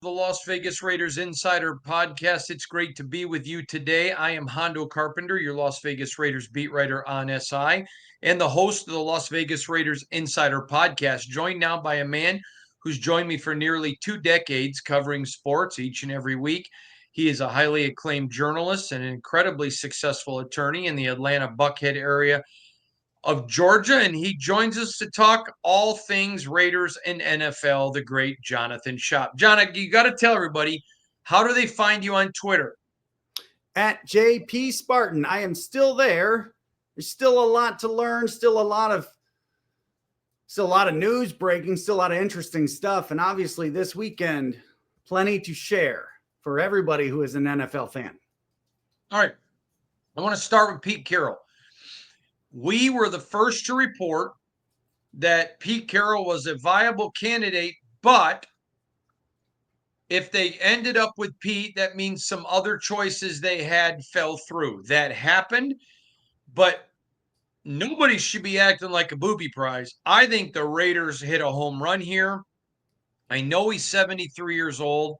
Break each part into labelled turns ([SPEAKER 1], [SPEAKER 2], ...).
[SPEAKER 1] the Las Vegas Raiders Insider Podcast. It's great to be with you today. I am Hondo Carpenter, your Las Vegas Raiders beat writer on SI, and the host of the Las Vegas Raiders Insider Podcast, joined now by a man who's joined me for nearly 2 decades covering sports each and every week. He is a highly acclaimed journalist and an incredibly successful attorney in the Atlanta Buckhead area of Georgia, and he joins us to talk all things Raiders and NFL, the great Jonathan Shop. Jonathan, you got to tell everybody, how do they find you on Twitter?
[SPEAKER 2] At JP Spartan. I am still there. There's still a lot to learn, still a lot of news breaking, still a lot of interesting stuff. And obviously this weekend, plenty to share for everybody who is an NFL fan.
[SPEAKER 1] All right. I want to start with Pete Carroll. We were the first to report that Pete Carroll was a viable candidate, but if they ended up with Pete, that means some other choices they had fell through. That happened, but nobody should be acting like a booby prize. I think the Raiders hit a home run here. I know he's 73 years old.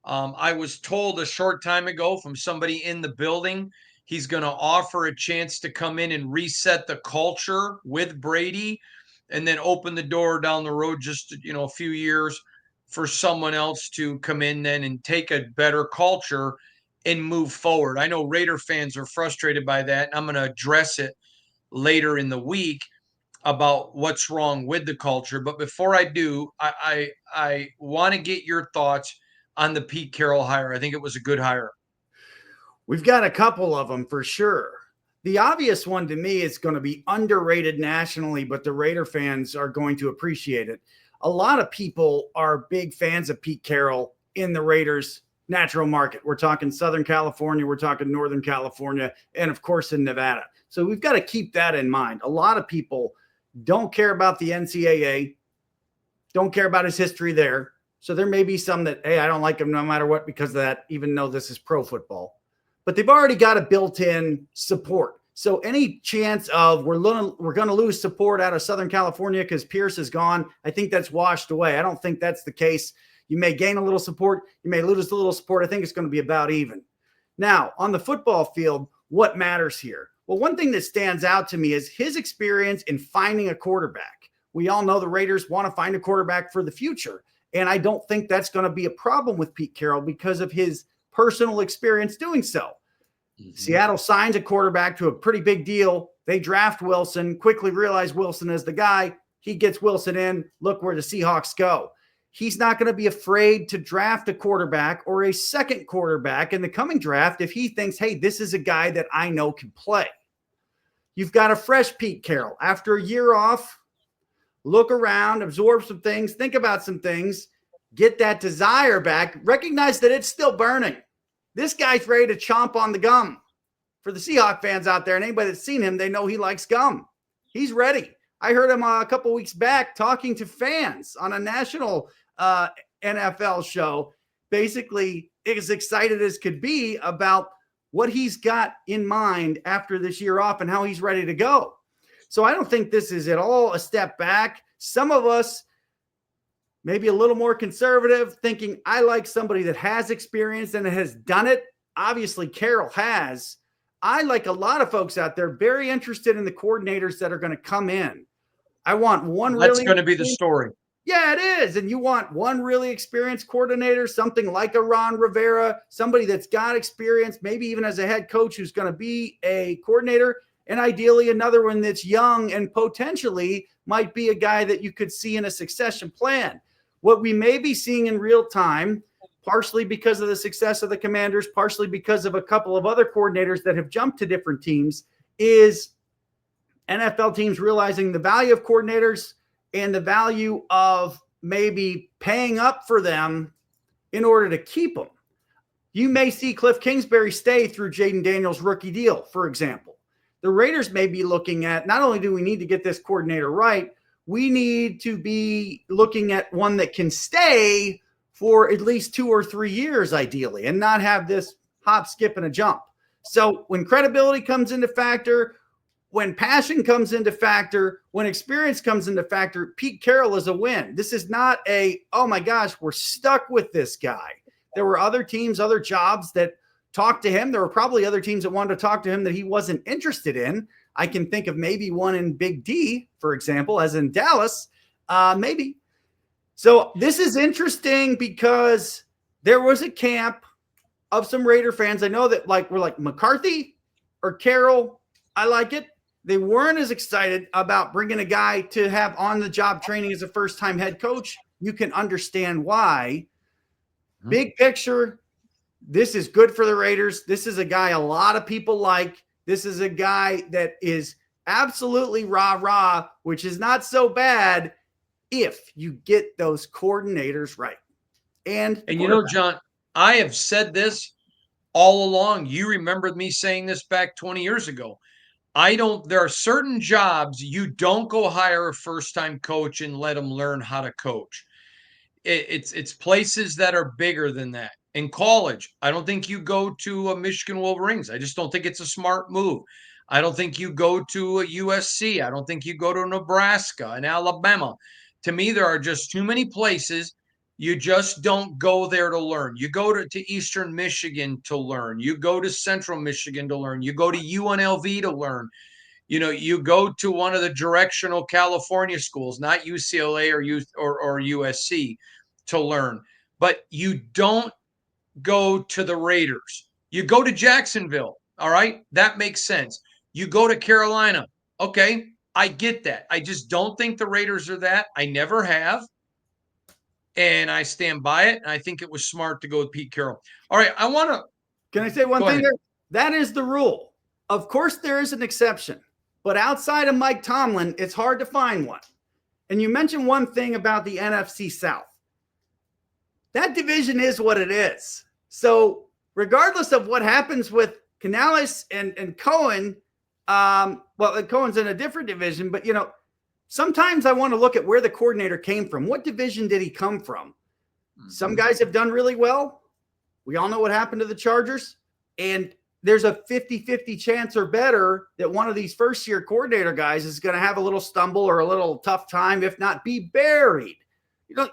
[SPEAKER 1] I was told a short time ago from somebody in the building he's going to offer a chance to come in and reset the culture with Brady and then open the door down the road just, a few years for someone else to come in then and take a better culture and move forward. I know Raider fans are frustrated by that, and I'm going to address it later in the week about what's wrong with the culture. But before I do, I want to get your thoughts on the Pete Carroll hire. I think it was a good hire.
[SPEAKER 2] We've got a couple of them for sure. The obvious one to me is going to be underrated nationally, but the Raider fans are going to appreciate it. A lot of people are big fans of Pete Carroll in the Raiders' natural market. We're talking Southern California, we're talking Northern California, and of course in Nevada. So we've got to keep that in mind. A lot of people don't care about the NCAA, don't care about his history there. So there may be some that, hey, I don't like him no matter what because of that, even though this is pro football. But they've already got a built-in support. So any chance of we're going to lose support out of Southern California because Pierce is gone, I think that's washed away. I don't think that's the case. You may gain a little support. You may lose a little support. I think it's going to be about even. Now, on the football field, what matters here? Well, one thing that stands out to me is his experience in finding a quarterback. We all know the Raiders want to find a quarterback for the future. And I don't think that's going to be a problem with Pete Carroll because of his personal experience doing so. Mm-hmm. Seattle signs a quarterback to a pretty big deal. They draft Wilson, quickly realize Wilson is the guy. He gets Wilson in. Look where the Seahawks go. He's not going to be afraid to draft a quarterback or a second quarterback in the coming draft if he thinks, hey, this is a guy that I know can play. You've got a fresh Pete Carroll. After a year off, look around, absorb some things, think about some things, get that desire back, recognize that it's still burning. This guy's ready to chomp on the gum. For the Seahawks fans out there and anybody that's seen him, they know he likes gum. He's ready. I heard him a couple weeks back talking to fans on a national NFL show, basically as excited as could be about what he's got in mind after this year off and how he's ready to go. So I don't think this is at all a step back. Some of us maybe a little more conservative, thinking I like somebody that has experience and has done it. Obviously, Carroll has. I, like a lot of folks out there, very interested in the coordinators that are going to come in. I want one really.
[SPEAKER 1] That's going to be the story.
[SPEAKER 2] Yeah, it is. And you want one really experienced coordinator, something like a Ron Rivera, somebody that's got experience, maybe even as a head coach who's going to be a coordinator, and ideally another one that's young and potentially might be a guy that you could see in a succession plan. What we may be seeing in real time, partially because of the success of the Commanders, partially because of a couple of other coordinators that have jumped to different teams, is NFL teams realizing the value of coordinators and the value of maybe paying up for them in order to keep them. You may see Cliff Kingsbury stay through Jaden Daniels' rookie deal, for example. The Raiders may be looking at, not only do we need to get this coordinator right, we need to be looking at one that can stay for at least 2 or 3 years, ideally, and not have this hop, skip, and a jump. So when credibility comes into factor, when passion comes into factor, when experience comes into factor, Pete Carroll is a win. This is not a, oh my gosh, we're stuck with this guy. There were other teams, other jobs that talked to him. There were probably other teams that wanted to talk to him that he wasn't interested in. I can think of maybe one in Big D, for example, as in Dallas, maybe. So this is interesting because there was a camp of some Raider fans. I know that we're like McCarthy or Carroll. I like it. They weren't as excited about bringing a guy to have on-the-job training as a first-time head coach. You can understand why. Big picture, this is good for the Raiders. This is a guy a lot of people like. This is a guy that is absolutely rah-rah, which is not so bad if you get those coordinators right. And
[SPEAKER 1] you know, John, I have said this all along. You remembered me saying this back 20 years ago. There are certain jobs you don't go hire a first-time coach and let them learn how to coach. It's places that are bigger than that. In college, I don't think you go to a Michigan Wolverines. I just don't think it's a smart move. I don't think you go to a USC. I don't think you go to Nebraska and Alabama. To me, there are just too many places. You just don't go there to learn. You go to Eastern Michigan to learn. You go to Central Michigan to learn. You go to UNLV to learn. You go to one of the directional California schools, not UCLA or USC, to learn. But you don't go to the Raiders. You go to Jacksonville. All right. That makes sense. You go to Carolina. Okay. I get that. I just don't think the Raiders are that. I never have. And I stand by it. And I think it was smart to go with Pete Carroll. All right.
[SPEAKER 2] Can I say one thing there? That is the rule. Of course, there is an exception. But outside of Mike Tomlin, it's hard to find one. And you mentioned one thing about the NFC South. That division is what it is. So regardless of what happens with Canales and Cohen, Cohen's in a different division, but, sometimes I want to look at where the coordinator came from. What division did he come from? Some guys have done really well. We all know what happened to the Chargers. And there's a 50-50 chance or better that one of these first-year coordinator guys is going to have a little stumble or a little tough time, if not be buried.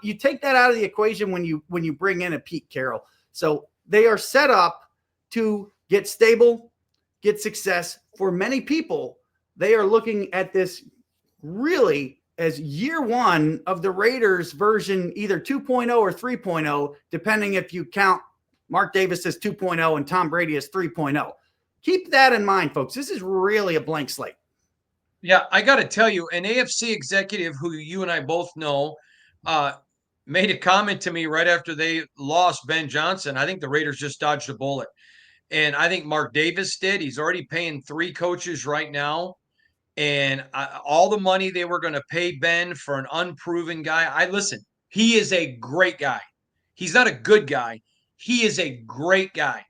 [SPEAKER 2] You take that out of the equation when you bring in a Pete Carroll. So they are set up to get stable, get success. For many people, they are looking at this really as year one of the Raiders version, either 2.0 or 3.0, depending if you count Mark Davis as 2.0 and Tom Brady as 3.0. Keep that in mind, folks. This is really a blank slate.
[SPEAKER 1] Yeah, I got to tell you, an AFC executive who you and I both know made a comment to me right after they lost Ben Johnson. I think the Raiders just dodged a bullet. And I think Mark Davis did. He's already paying 3 coaches right now. And all the money they were going to pay Ben for an unproven guy. Listen, he is a great guy. He's not a good guy. He is a great guy,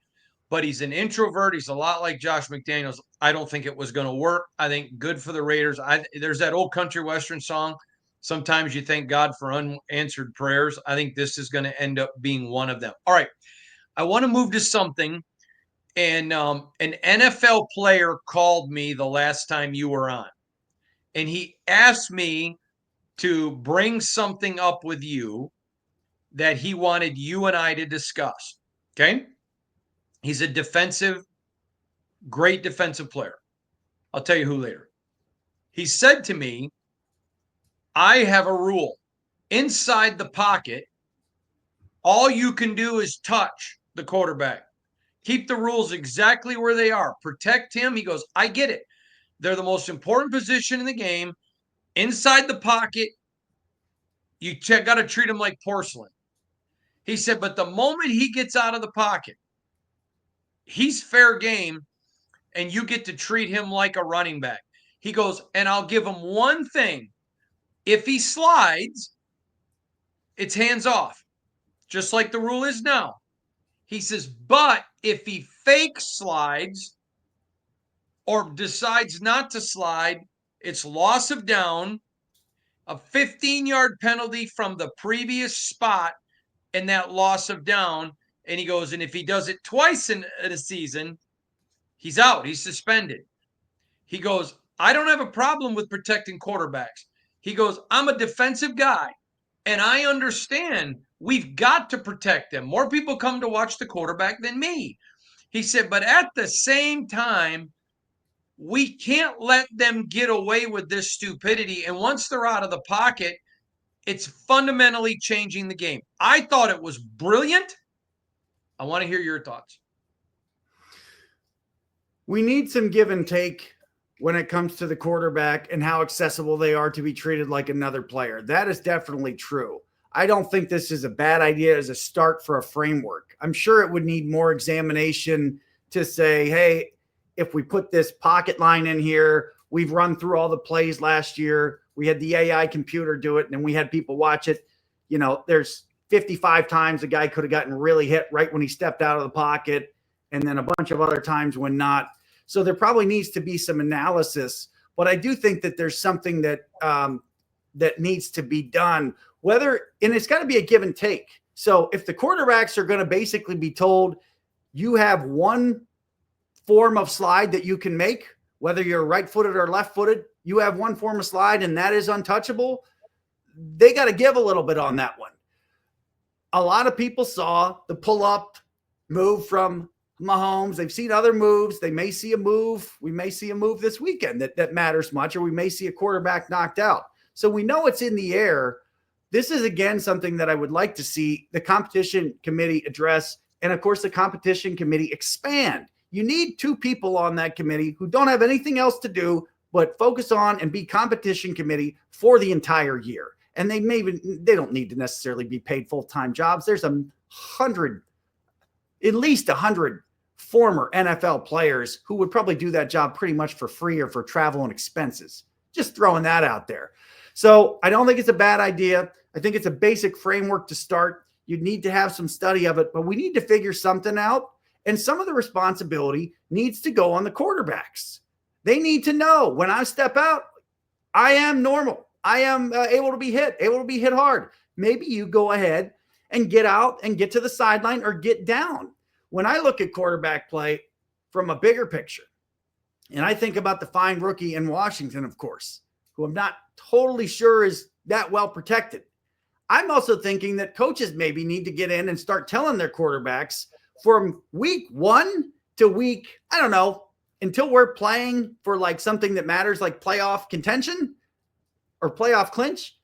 [SPEAKER 1] but he's an introvert. He's a lot like Josh McDaniels. I don't think it was going to work. I think good for the Raiders. There's that old country western song. Sometimes you thank God for unanswered prayers. I think this is going to end up being one of them. All right. I want to move to something. And an NFL player called me the last time you were on. And he asked me to bring something up with you that he wanted you and I to discuss. Okay? He's a great defensive player. I'll tell you who later. He said to me, I have a rule. Inside the pocket, all you can do is touch the quarterback. Keep the rules exactly where they are. Protect him. He goes, I get it. They're the most important position in the game. Inside the pocket, you got to treat him like porcelain. He said, but the moment he gets out of the pocket, he's fair game, and you get to treat him like a running back. He goes, and I'll give him one thing. If he slides, it's hands off, just like the rule is now. He says, but if he fake slides or decides not to slide, it's loss of down, a 15-yard penalty from the previous spot, and that loss of down. And he goes, and if he does it twice in a season, he's out. He's suspended. He goes, I don't have a problem with protecting quarterbacks. He goes, I'm a defensive guy, and I understand we've got to protect them. More people come to watch the quarterback than me. He said, but at the same time, we can't let them get away with this stupidity. And once they're out of the pocket, it's fundamentally changing the game. I thought it was brilliant. I want to hear your thoughts.
[SPEAKER 2] We need some give and take when it comes to the quarterback and how accessible they are to be treated like another player. That is definitely true. I don't think this is a bad idea as a start for a framework. I'm sure it would need more examination to say, hey, if we put this pocket line in here, we've run through all the plays last year. We had the AI computer do it, and then we had people watch it. You know, there's 55 times a guy could have gotten really hit right when he stepped out of the pocket, and then a bunch of other times when not. So there probably needs to be some analysis, but I do think that there's something that that needs to be done. And it's got to be a give and take. So if the quarterbacks are going to basically be told you have one form of slide that you can make, whether you're right-footed or left-footed, you have one form of slide and that is untouchable, they got to give a little bit on that one. A lot of people saw the pull-up move from Mahomes. They've seen other moves. They may see a move. We may see a move this weekend that matters much, or we may see a quarterback knocked out. So we know it's in the air. This is, again, something that I would like to see the competition committee address, and, of course, the competition committee expand. You need two people on that committee who don't have anything else to do but focus on and be competition committee for the entire year. And they don't need to necessarily be paid full-time jobs. There's at least 100 former NFL players who would probably do that job pretty much for free or for travel and expenses. Just throwing that out there. So I don't think it's a bad idea. I think it's a basic framework to start. You need to have some study of it, but we need to figure something out. And some of the responsibility needs to go on the quarterbacks. They need to know when I step out, I am normal. I am able to be hit hard. Maybe you go ahead and get out and get to the sideline or get down. When I look at quarterback play from a bigger picture, and I think about the fine rookie in Washington, of course, who I'm not totally sure is that well protected. I'm also thinking that coaches maybe need to get in and start telling their quarterbacks from week 1 to week, I don't know, until we're playing for like something that matters, like playoff contention or playoff clinch,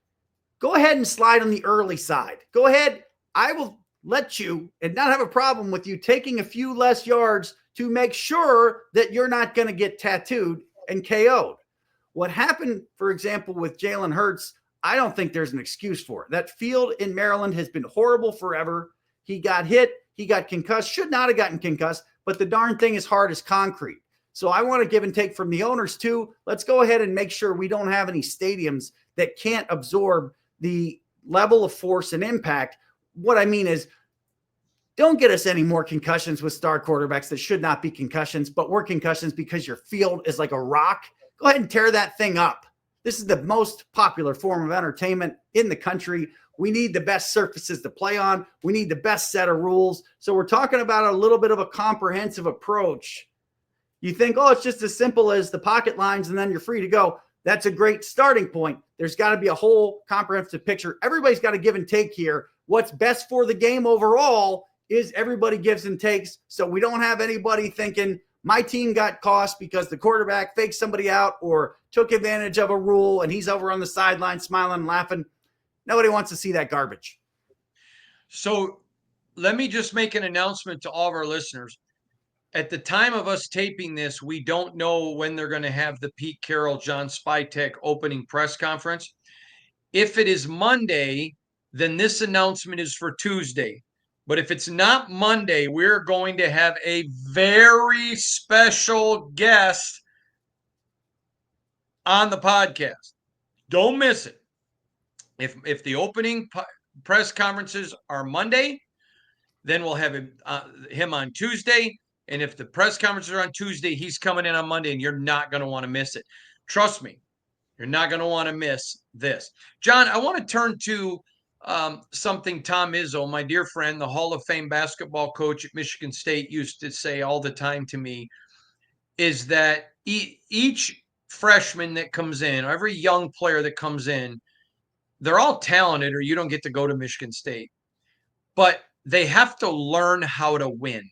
[SPEAKER 2] go ahead and slide on the early side. Go ahead. I will let you and not have a problem with you taking a few less yards to make sure that you're not going to get tattooed and KO'd. What happened, for example, with Jalen Hurts, I don't think there's an excuse for it. That field in Maryland has been horrible forever. He got hit. He got concussed. Should not have gotten concussed, but the darn thing is hard as concrete. So I want to give and take from the owners too. Let's go ahead and make sure we don't have any stadiums that can't absorb the level of force and impact. What I mean is, don't get us any more concussions with star quarterbacks that should not be concussions, but were concussions because your field is like a rock. Go ahead and tear that thing up. This is the most popular form of entertainment in the country. We need the best surfaces to play on. We need the best set of rules. So we're talking about a little bit of a comprehensive approach. You think, oh, it's just as simple as the pocket lines and then you're free to go. That's a great starting point. There's got to be a whole comprehensive picture. Everybody's got to give and take here. What's best for the game overall is everybody gives and takes. So we don't have anybody thinking my team got cost because the quarterback faked somebody out or took advantage of a rule and he's over on the sideline smiling and laughing. Nobody wants to see that garbage.
[SPEAKER 1] So let me just make an announcement to all of our listeners. At the time of us taping this, we don't know when they're going to have the Pete Carroll, John Spytek opening press conference. If it is Monday, then this announcement is for Tuesday. But if it's not Monday, we're going to have a very special guest on the podcast. Don't miss it. If the opening press conferences are Monday, then we'll have him on Tuesday. And if the press conferences are on Tuesday, he's coming in on Monday, and you're not going to want to miss it. Trust me, you're not going to want to miss this. John, I want to turn to something Tom Izzo, my dear friend, the Hall of Fame basketball coach at Michigan State, used to say all the time to me, is that each freshman that comes in, every young player that comes in, they're all talented or you don't get to go to Michigan State. But they have to learn how to win.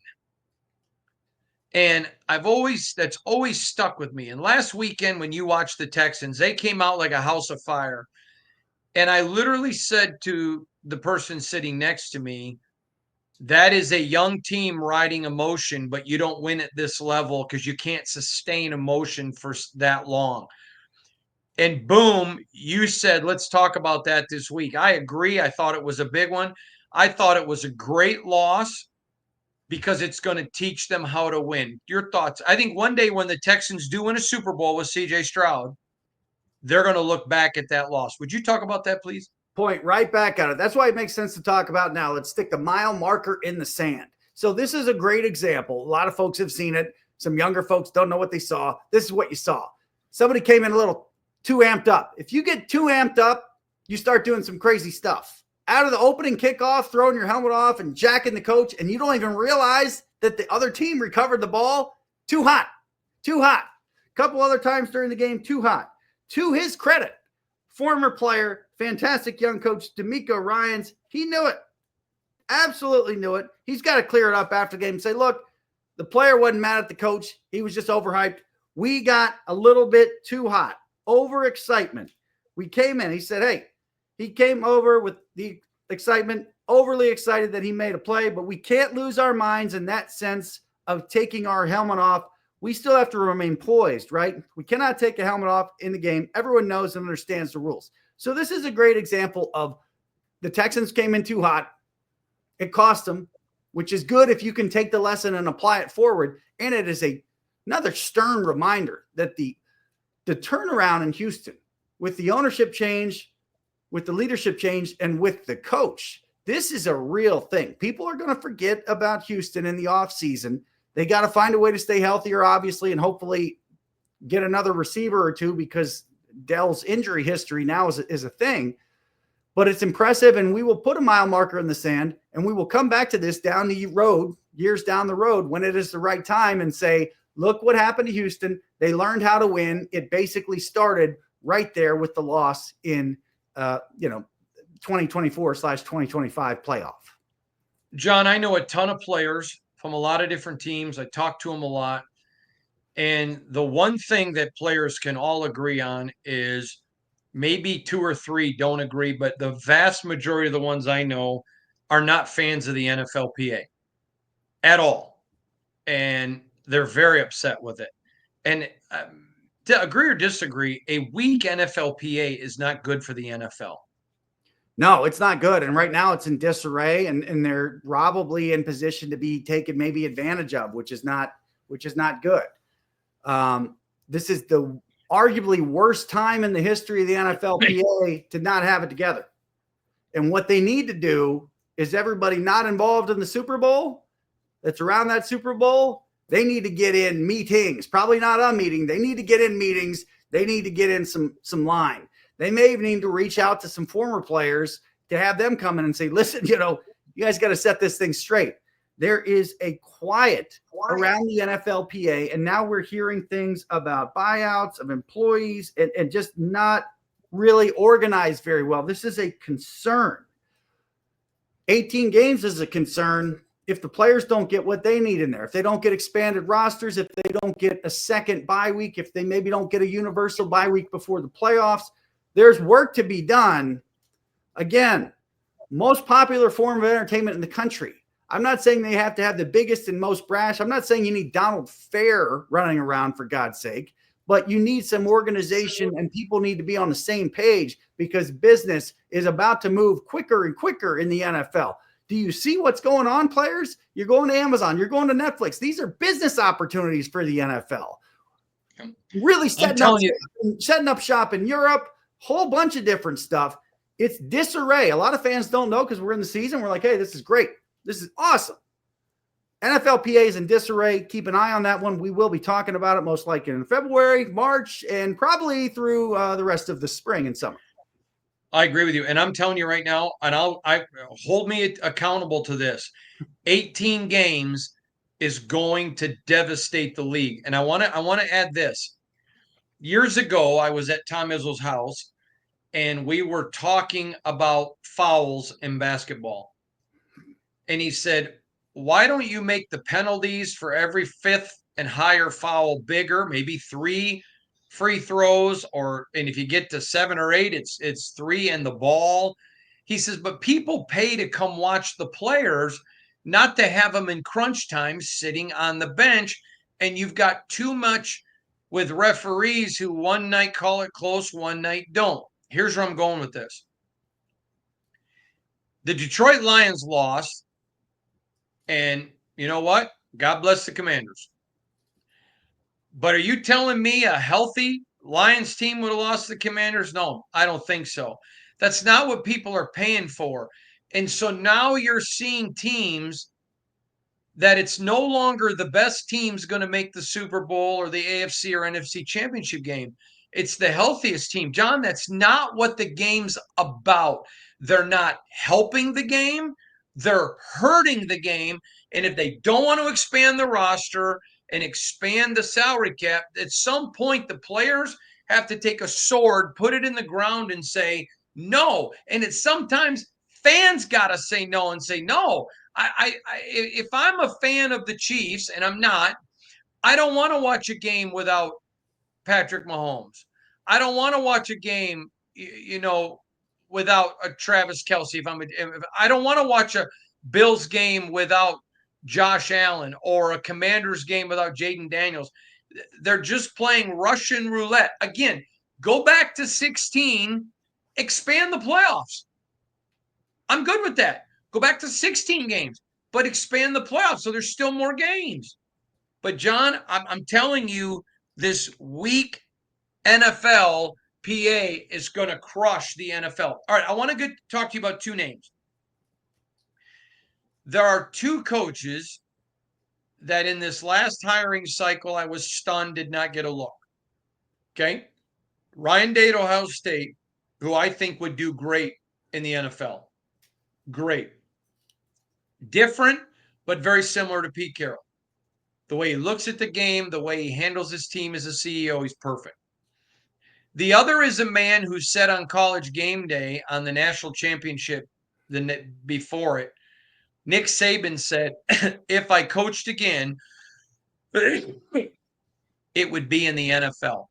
[SPEAKER 1] And that's always stuck with me. And last weekend, when you watched the Texans, they came out like a house of fire. And I literally said to the person sitting next to me, that is a young team riding emotion, but you don't win at this level because you can't sustain emotion for that long. And boom, you said, let's talk about that this week. I agree. I thought it was a big one. I thought it was a great loss because it's going to teach them how to win. Your thoughts? I think one day when the Texans do win a Super Bowl with CJ Stroud, they're going to look back at that loss. Would you talk about that, please?
[SPEAKER 2] Point right back at it. That's why it makes sense to talk about now. Let's stick the mile marker in the sand. So this is a great example. A lot of folks have seen it. Some younger folks don't know what they saw. This is what you saw. Somebody came in a little too amped up. If you get too amped up, you start doing some crazy stuff. Out of the opening kickoff, throwing your helmet off and jacking the coach, and you don't even realize that the other team recovered the ball. Too hot. Too hot. A couple other times during the game, too hot. To his credit, former player, fantastic young coach, D'Amico Ryans, he knew it. Absolutely knew it. He's got to clear it up after the game and say, look, the player wasn't mad at the coach. He was just overhyped. We got a little bit too hot. Overexcitement. We came in. He said, hey, he came over with the excitement, overly excited that he made a play, but we can't lose our minds in that sense of taking our helmet off. We still have to remain poised, right? We cannot take a helmet off in the game. Everyone knows and understands the rules. So this is a great example of the Texans came in too hot. It cost them, which is good if you can take the lesson and apply it forward. And it is another stern reminder that the turnaround in Houston with the ownership change, with the leadership change, and with the coach, this is a real thing. People are going to forget about Houston in the offseason. They got to find a way to stay healthier, obviously, and hopefully get another receiver or two because Dell's injury history now is a thing. But it's impressive, and we will put a mile marker in the sand, and we will come back to this down the road, years down the road, when it is the right time and say, look what happened to Houston. They learned how to win. It basically started right there with the loss in 2024/2025 playoff.
[SPEAKER 1] John, I know a ton of players from a lot of different teams. I talk to them a lot. And the one thing that players can all agree on is maybe two or three don't agree, but the vast majority of the ones I know are not fans of the NFLPA at all. And they're very upset with it. And to agree or disagree, a weak NFLPA is not good for the NFL.
[SPEAKER 2] No, it's not good. And right now it's in disarray and they're probably in position to be taken maybe advantage of, which is not good. This is the arguably worst time in the history of the NFLPA to not have it together. And what they need to do is everybody not involved in the Super Bowl that's around that Super Bowl, they need to get in meetings, probably not a meeting. They need to get in meetings. They need to get in some line. They may even need to reach out to some former players to have them come in and say, listen, you guys got to set this thing straight. There is a quiet around the NFLPA, and now we're hearing things about buyouts of employees and just not really organized very well. This is a concern. 18 games is a concern if the players don't get what they need in there, if they don't get expanded rosters, if they don't get a second bye week, if they maybe don't get a universal bye week before the playoffs. There's work to be done. Again, most popular form of entertainment in the country. I'm not saying they have to have the biggest and most brash. I'm not saying you need Donald Fair running around, for God's sake, but you need some organization and people need to be on the same page because business is about to move quicker and quicker in the NFL. Do you see what's going on, players? You're going to Amazon. You're going to Netflix. These are business opportunities for the NFL. Really setting up shop in Europe, whole bunch of different stuff. It's disarray. A lot of fans don't know because we're in the season. We're like, hey, this is great. This is awesome. NFLPA is in disarray. Keep an eye on that one. We will be talking about it most likely in February, March, and probably through the rest of the spring and summer.
[SPEAKER 1] I agree with you. And I'm telling you right now, and I hold me accountable to this. 18 games is going to devastate the league. And I want to add this. years ago, I was at Tom Izzo's house and we were talking about fouls in basketball. And he said, why don't you make the penalties for every fifth and higher foul bigger, maybe 3 free throws, and if you get to 7 or 8, it's 3 and the ball. He says, but people pay to come watch the players, not to have them in crunch time sitting on the bench. And you've got too much with referees who one night call it close, one night don't. Here's where I'm going with this. The Detroit Lions lost, and you know what? God bless the Commanders. But are you telling me a healthy Lions team would have lost the Commanders? No, I don't think so. That's not what people are paying for. And so now you're seeing teams that it's no longer the best team's going to make the Super Bowl or the AFC or NFC championship game. It's the healthiest team. John, that's not what the game's about. They're not helping the game. They're hurting the game. And if they don't want to expand the roster and expand the salary cap, at some point the players have to take a sword, put it in the ground and say no. And it's sometimes fans got to say no and say no. If I'm a fan of the Chiefs, and I'm not, I don't want to watch a game without Patrick Mahomes. I don't want to watch a game, without a Travis Kelce. I don't want to watch a Bills game without Josh Allen or a Commanders game without Jaden Daniels. They're just playing Russian roulette. Again, go back to 16, expand the playoffs. I'm good with that. Go back to 16 games, but expand the playoffs so there's still more games. But, John, I'm telling you, this week NFLPA is going to crush the NFL. All right, I want to talk to you about 2 names. There are 2 coaches that in this last hiring cycle I was stunned did not get a look. Okay? Ryan Day at Ohio State, who I think would do great in the NFL. Great. Different, but very similar to Pete Carroll. The way he looks at the game, the way he handles his team as a CEO, he's perfect. The other is a man who said on College Game Day on the national championship before it, Nick Saban said, if I coached again, it would be in the NFL.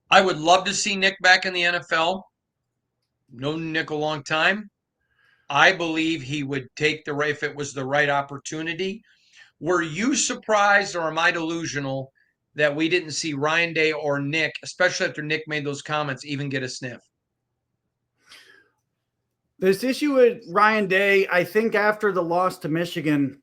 [SPEAKER 1] I would love to see Nick back in the NFL. Known Nick a long time. I believe he would take if it was the right opportunity. Were you surprised, or am I delusional, that we didn't see Ryan Day or Nick, especially after Nick made those comments, even get a sniff?
[SPEAKER 2] This issue with Ryan Day, I think after the loss to Michigan,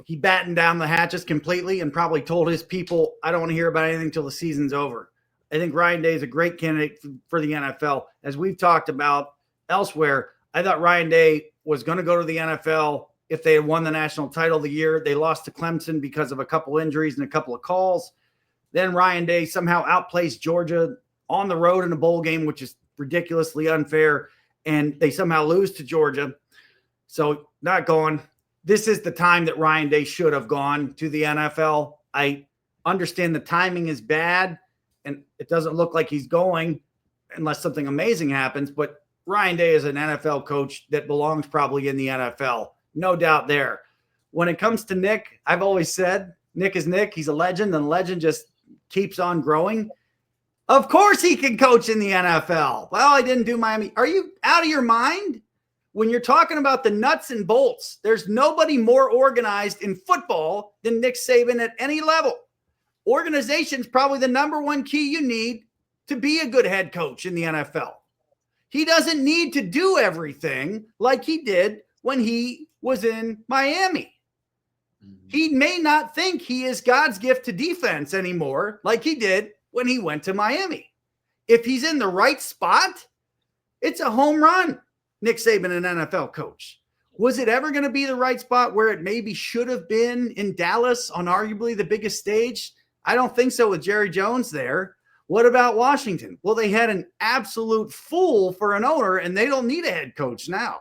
[SPEAKER 2] he battened down the hatches completely and probably told his people, I don't want to hear about anything until the season's over. I think Ryan Day is a great candidate for the NFL. As we've talked about elsewhere, I thought Ryan Day was going to go to the NFL if they had won the national title of the year. They lost to Clemson because of a couple injuries and a couple of calls. Then Ryan Day somehow outplays Georgia on the road in a bowl game, which is ridiculously unfair, and they somehow lose to Georgia. So not going. This is the time that Ryan Day should have gone to the NFL. I understand the timing is bad, and it doesn't look like he's going unless something amazing happens, but Ryan Day is an NFL coach that belongs probably in the NFL. No doubt there. When it comes to Nick, I've always said Nick is Nick. He's a legend, and legend just keeps on growing. Of course he can coach in the NFL. Well, I didn't do Miami. Are you out of your mind? When you're talking about the nuts and bolts, there's nobody more organized in football than Nick Saban at any level. Organization is probably the number one key you need to be a good head coach in the NFL. He doesn't need to do everything like he did when he was in Miami. He may not think he is God's gift to defense anymore like he did when he went to Miami. If he's in the right spot, it's a home run. Nick Saban, an NFL coach. Was it ever going to be the right spot where it maybe should have been in Dallas on arguably the biggest stage? I don't think so with Jerry Jones there. What about Washington? Well, they had an absolute fool for an owner, and they don't need a head coach now.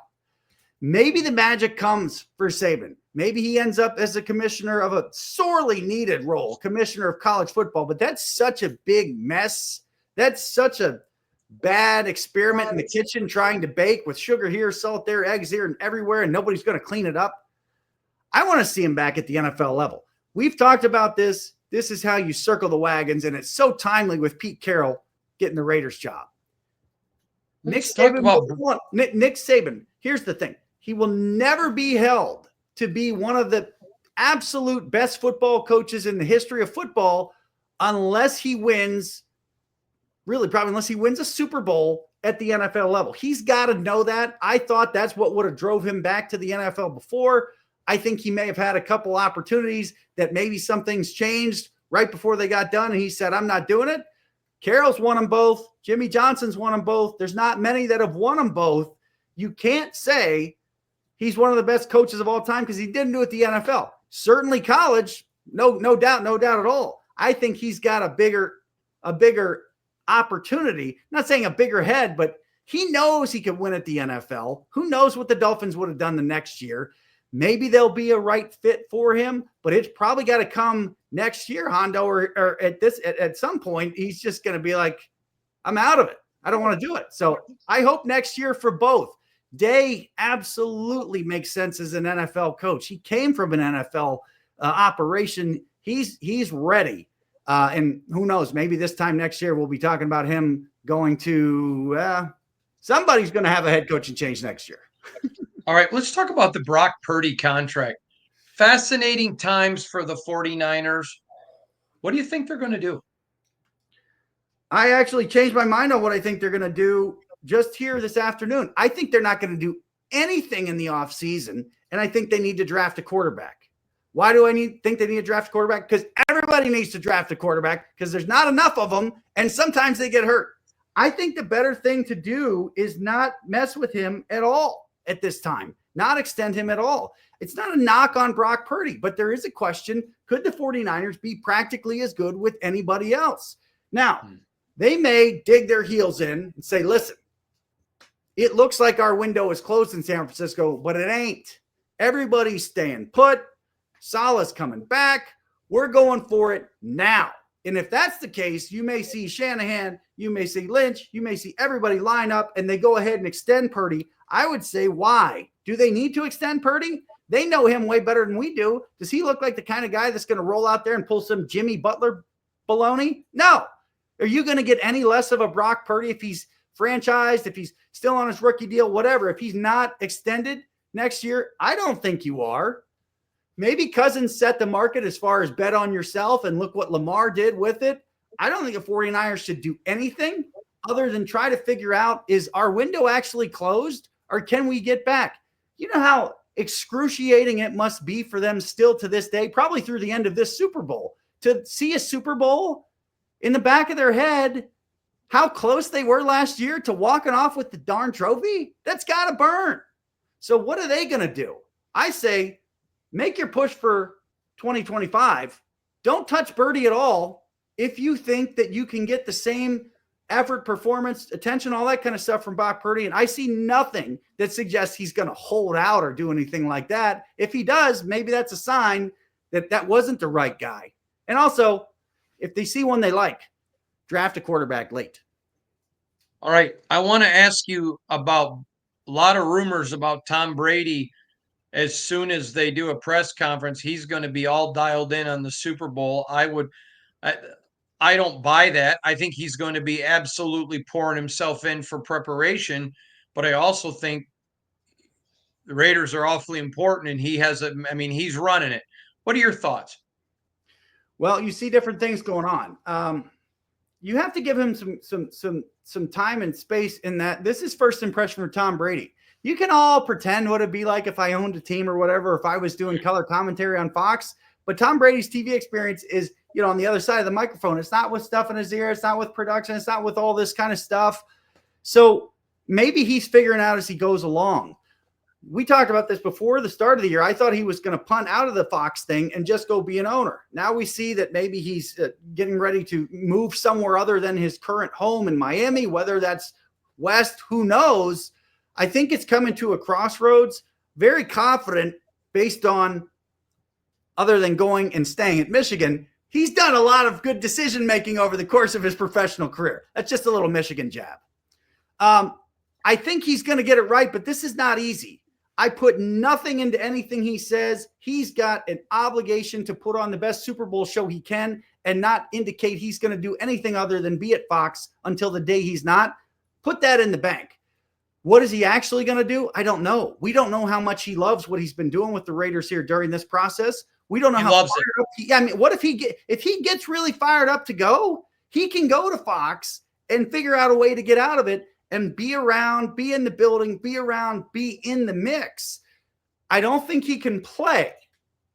[SPEAKER 2] Maybe the magic comes for Saban. Maybe he ends up as a commissioner of a sorely needed role, commissioner of college football. But that's such a big mess. That's such a bad experiment in the kitchen trying to bake with sugar here, salt there, eggs here, and everywhere, and nobody's going to clean it up. I want to see him back at the NFL level. We've talked about this. This is how you circle the wagons, and it's so timely with Pete Carroll getting the Raiders job. Nick Saban, here's the thing. He will never be held to be one of the absolute best football coaches in the history of football unless he wins, really probably unless he wins a Super Bowl at the NFL level. He's got to know that. I thought that's what would have drove him back to the NFL before. I think he may have had a couple opportunities that maybe something's changed right before they got done, and he said, I'm not doing it. Carroll's won them both. Jimmy Johnson's won them both. There's not many that have won them both. You can't say he's one of the best coaches of all time because he didn't do it at the NFL. Certainly college, no doubt at all. I think he's got a bigger opportunity. Not saying a bigger head, but he knows he could win at the NFL. Who knows what the Dolphins would have done the next year? Maybe they'll be a right fit for him, but it's probably got to come next year, Hondo, or at some point, he's just going to be like, I'm out of it. I don't want to do it. So I hope next year for both. Day absolutely makes sense as an NFL coach. He came from an NFL operation. He's ready. And who knows, maybe this time next year, we'll be talking about him going to somebody's going to have a head coaching change next year.
[SPEAKER 1] All right, let's talk about the Brock Purdy contract. Fascinating times for the 49ers. What do you think they're going to do?
[SPEAKER 2] I actually changed my mind on what I think they're going to do just here this afternoon. I think they're not going to do anything in the offseason, and I think they need to draft a quarterback. Why do I think they need to draft a quarterback? Because everybody needs to draft a quarterback because there's not enough of them, and sometimes they get hurt. I think the better thing to do is not mess with him at all at this time, not extend him at all. It's not a knock on Brock Purdy, but there is a question. Could the 49ers be practically as good with anybody else? Now, they may dig their heels in and say, listen, it looks like our window is closed in San Francisco, but it ain't. Everybody's staying put. Salah's coming back. We're going for it now. And if that's the case, you may see Shanahan, you may see Lynch, you may see everybody line up and they go ahead and extend Purdy. I would say, why? Do they need to extend Purdy? They know him way better than we do. Does he look like the kind of guy that's going to roll out there and pull some Jimmy Butler baloney? No. Are you going to get any less of a Brock Purdy if he's franchised, if he's still on his rookie deal, whatever? If he's not extended next year, I don't think you are. Maybe Cousins set the market as far as bet on yourself and look what Lamar did with it. I don't think the 49ers should do anything other than try to figure out, is our window actually closed or can we get back? You know how excruciating it must be for them still to this day, probably through the end of this Super Bowl, to see a Super Bowl in the back of their head, how close they were last year to walking off with the darn trophy. That's got to burn. So what are they going to do? I say, make your push for 2025. Don't touch Birdie at all if you think that you can get the same effort, performance, attention, all that kind of stuff from Brock Purdy. And I see nothing that suggests he's going to hold out or do anything like that. If he does, maybe that's a sign that that wasn't the right guy. And also, if they see one they like, draft a quarterback late.
[SPEAKER 1] All right. I want to ask you about a lot of rumors about Tom Brady. As soon as they do a press conference, he's going to be all dialed in on the Super Bowl. I don't buy that. I think he's going to be absolutely pouring himself in for preparation, but I also think the Raiders are awfully important and he's running it. What are your thoughts?
[SPEAKER 2] Well, you see different things going on. You have to give him some time and space in that. This is first impression for Tom Brady. You can all pretend what it'd be like if I owned a team or whatever, if I was doing color commentary on Fox, but Tom Brady's TV experience is, on the other side of the microphone. It's not with stuff in his ear. It's not with production. It's not with all this kind of stuff. So maybe he's figuring out as he goes along. We talked about this before the start of the year. I thought he was going to punt out of the Fox thing and just go be an owner. Now we see that maybe he's getting ready to move somewhere other than his current home in Miami, whether that's west, who knows. I think it's coming to a crossroads. Very confident based on other than going and staying at Michigan, he's done a lot of good decision making over the course of his professional career. That's just a little Michigan jab. I think he's going to get it right, but this is not easy. I put nothing into anything he says. He's got an obligation to put on the best Super Bowl show he can and not indicate he's going to do anything other than be at Fox until the day he's not. Put that in the bank. What is he actually going to do? I don't know. We don't know how much he loves what he's been doing with the Raiders here during this process. We don't know how fired up I mean, what if he gets really fired up to go? He can go to Fox and figure out a way to get out of it and be around, be in the building, be around, be in the mix. I don't think he can play.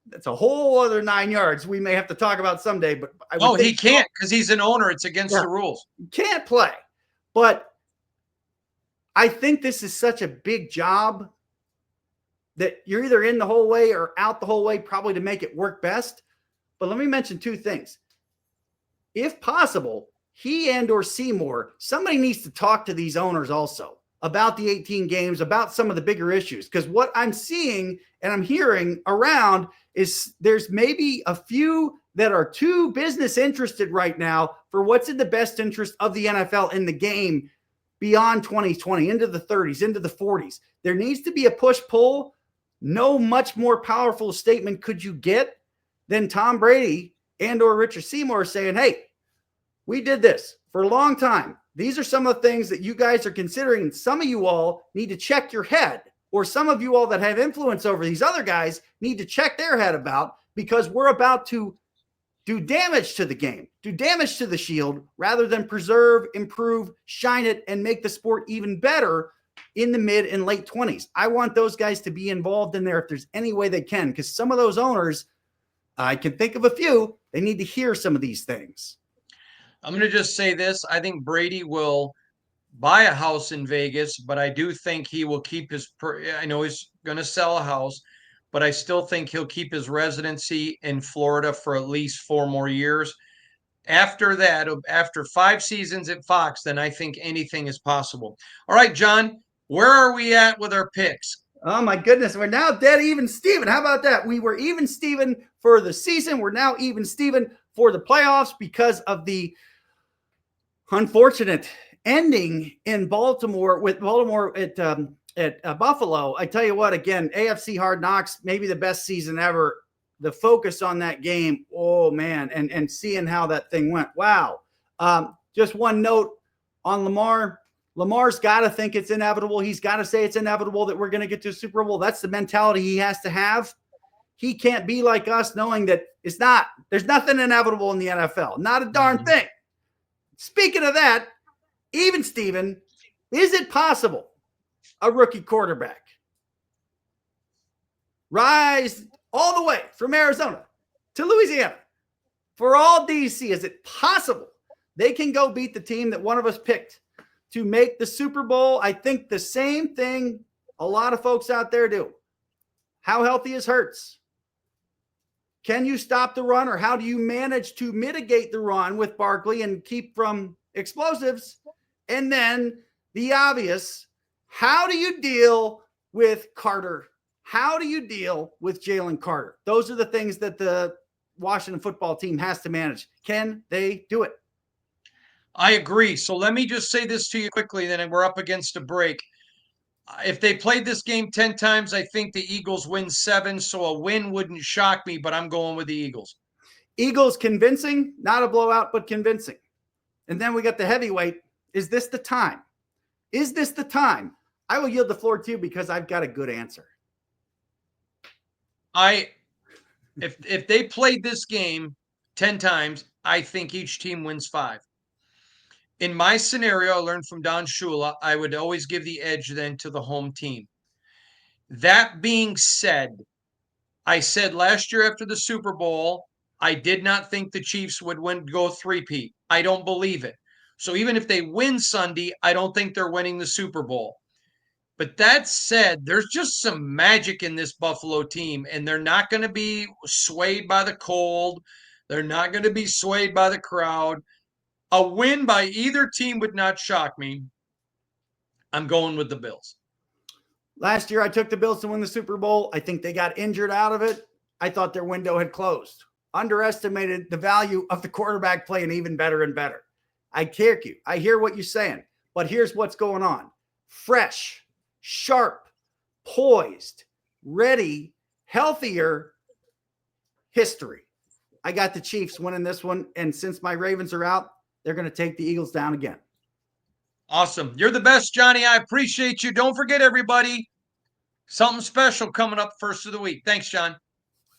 [SPEAKER 2] That's a whole other 9 yards we may have to talk about someday. But
[SPEAKER 1] he can't because he's an owner. It's against the rules.
[SPEAKER 2] He can't play. But I think this is such a big job that you're either in the whole way or out the whole way, probably to make it work best. But let me mention two things. If possible, he and or Seymour, somebody needs to talk to these owners also about the 18 games, about some of the bigger issues. Because what I'm seeing and I'm hearing around is there's maybe a few that are too business interested right now for what's in the best interest of the NFL in the game beyond 2020, into the 30s, into the 40s. There needs to be a push-pull. No much more powerful statement could you get than Tom Brady and or Richard Seymour saying, hey, we did this for a long time. These are some of the things that you guys are considering. And some of you all need to check your head, or some of you all that have influence over these other guys need to check their head about, because we're about to do damage to the game, do damage to the shield, rather than preserve, improve, shine it, and make the sport even better in the mid and late 20s. I want those guys to be involved in there if there's any way they can, because some of those owners, I can think of a few, they need to hear some of these things.
[SPEAKER 1] I'm going to just say this. I think Brady will buy a house in Vegas, but I do think he will keep his, I know he's going to sell a house, but I still think he'll keep his residency in Florida for at least 4 more years. After that, after 5 seasons at Fox, then I think anything is possible. All right, John, where are we at with our picks?
[SPEAKER 2] Oh, my goodness. We're now dead even Steven. How about that? We were even Steven for the season. We're now even Steven for the playoffs because of the unfortunate ending in Baltimore with Baltimore at Buffalo. I tell you what, again, AFC Hard Knocks, maybe the best season ever. The focus on that game, oh man, and seeing how that thing went. Wow. Just one note on Lamar. Lamar's got to think it's inevitable. He's got to say it's inevitable that we're going to get to a Super Bowl. That's the mentality he has to have. He can't be like us knowing that it's not. There's nothing inevitable in the NFL. Not a darn thing. Speaking of that, even Steven, is it possible a rookie quarterback rise all the way from Arizona to Louisiana for all DC? Is it possible they can go beat the team that one of us picked to make the Super Bowl? I think the same thing a lot of folks out there do. How healthy is Hurts? Can you stop the run, or how do you manage to mitigate the run with Barkley and keep from explosives? And then the obvious, how do you deal with Carter? How do you deal with Jalen Carter? Those are the things that the Washington football team has to manage. Can they do it?
[SPEAKER 1] I agree. So let me just say this to you quickly, then we're up against a break. If they played this game 10 times, I think the Eagles win 7, so a win wouldn't shock me, but I'm going with the Eagles.
[SPEAKER 2] Eagles convincing, not a blowout, but convincing. And then we got the heavyweight. Is this the time? Is this the time? I will yield the floor to you because I've got a good answer.
[SPEAKER 1] If they played this game 10 times, I think each team wins 5. In my scenario, I learned from Don Shula, I would always give the edge then to the home team. That being said, I said last year after the Super Bowl, I did not think the Chiefs would go 3-peat. I don't believe it. So even if they win Sunday, I don't think they're winning the Super Bowl. But that said, there's just some magic in this Buffalo team, and they're not going to be swayed by the cold. They're not going to be swayed by the crowd. A win by either team would not shock me. I'm going with the Bills.
[SPEAKER 2] Last year, I took the Bills to win the Super Bowl. I think they got injured out of it. I thought their window had closed. Underestimated the value of the quarterback playing even better and better. I hear you. I hear what you're saying. But here's what's going on. Fresh, sharp, poised, ready, healthier history. I got the Chiefs winning this one. And since my Ravens are out, they're going to take the Eagles down again.
[SPEAKER 1] Awesome. You're the best, Johnny. I appreciate you. Don't forget, everybody, something special coming up first of the week. Thanks, John.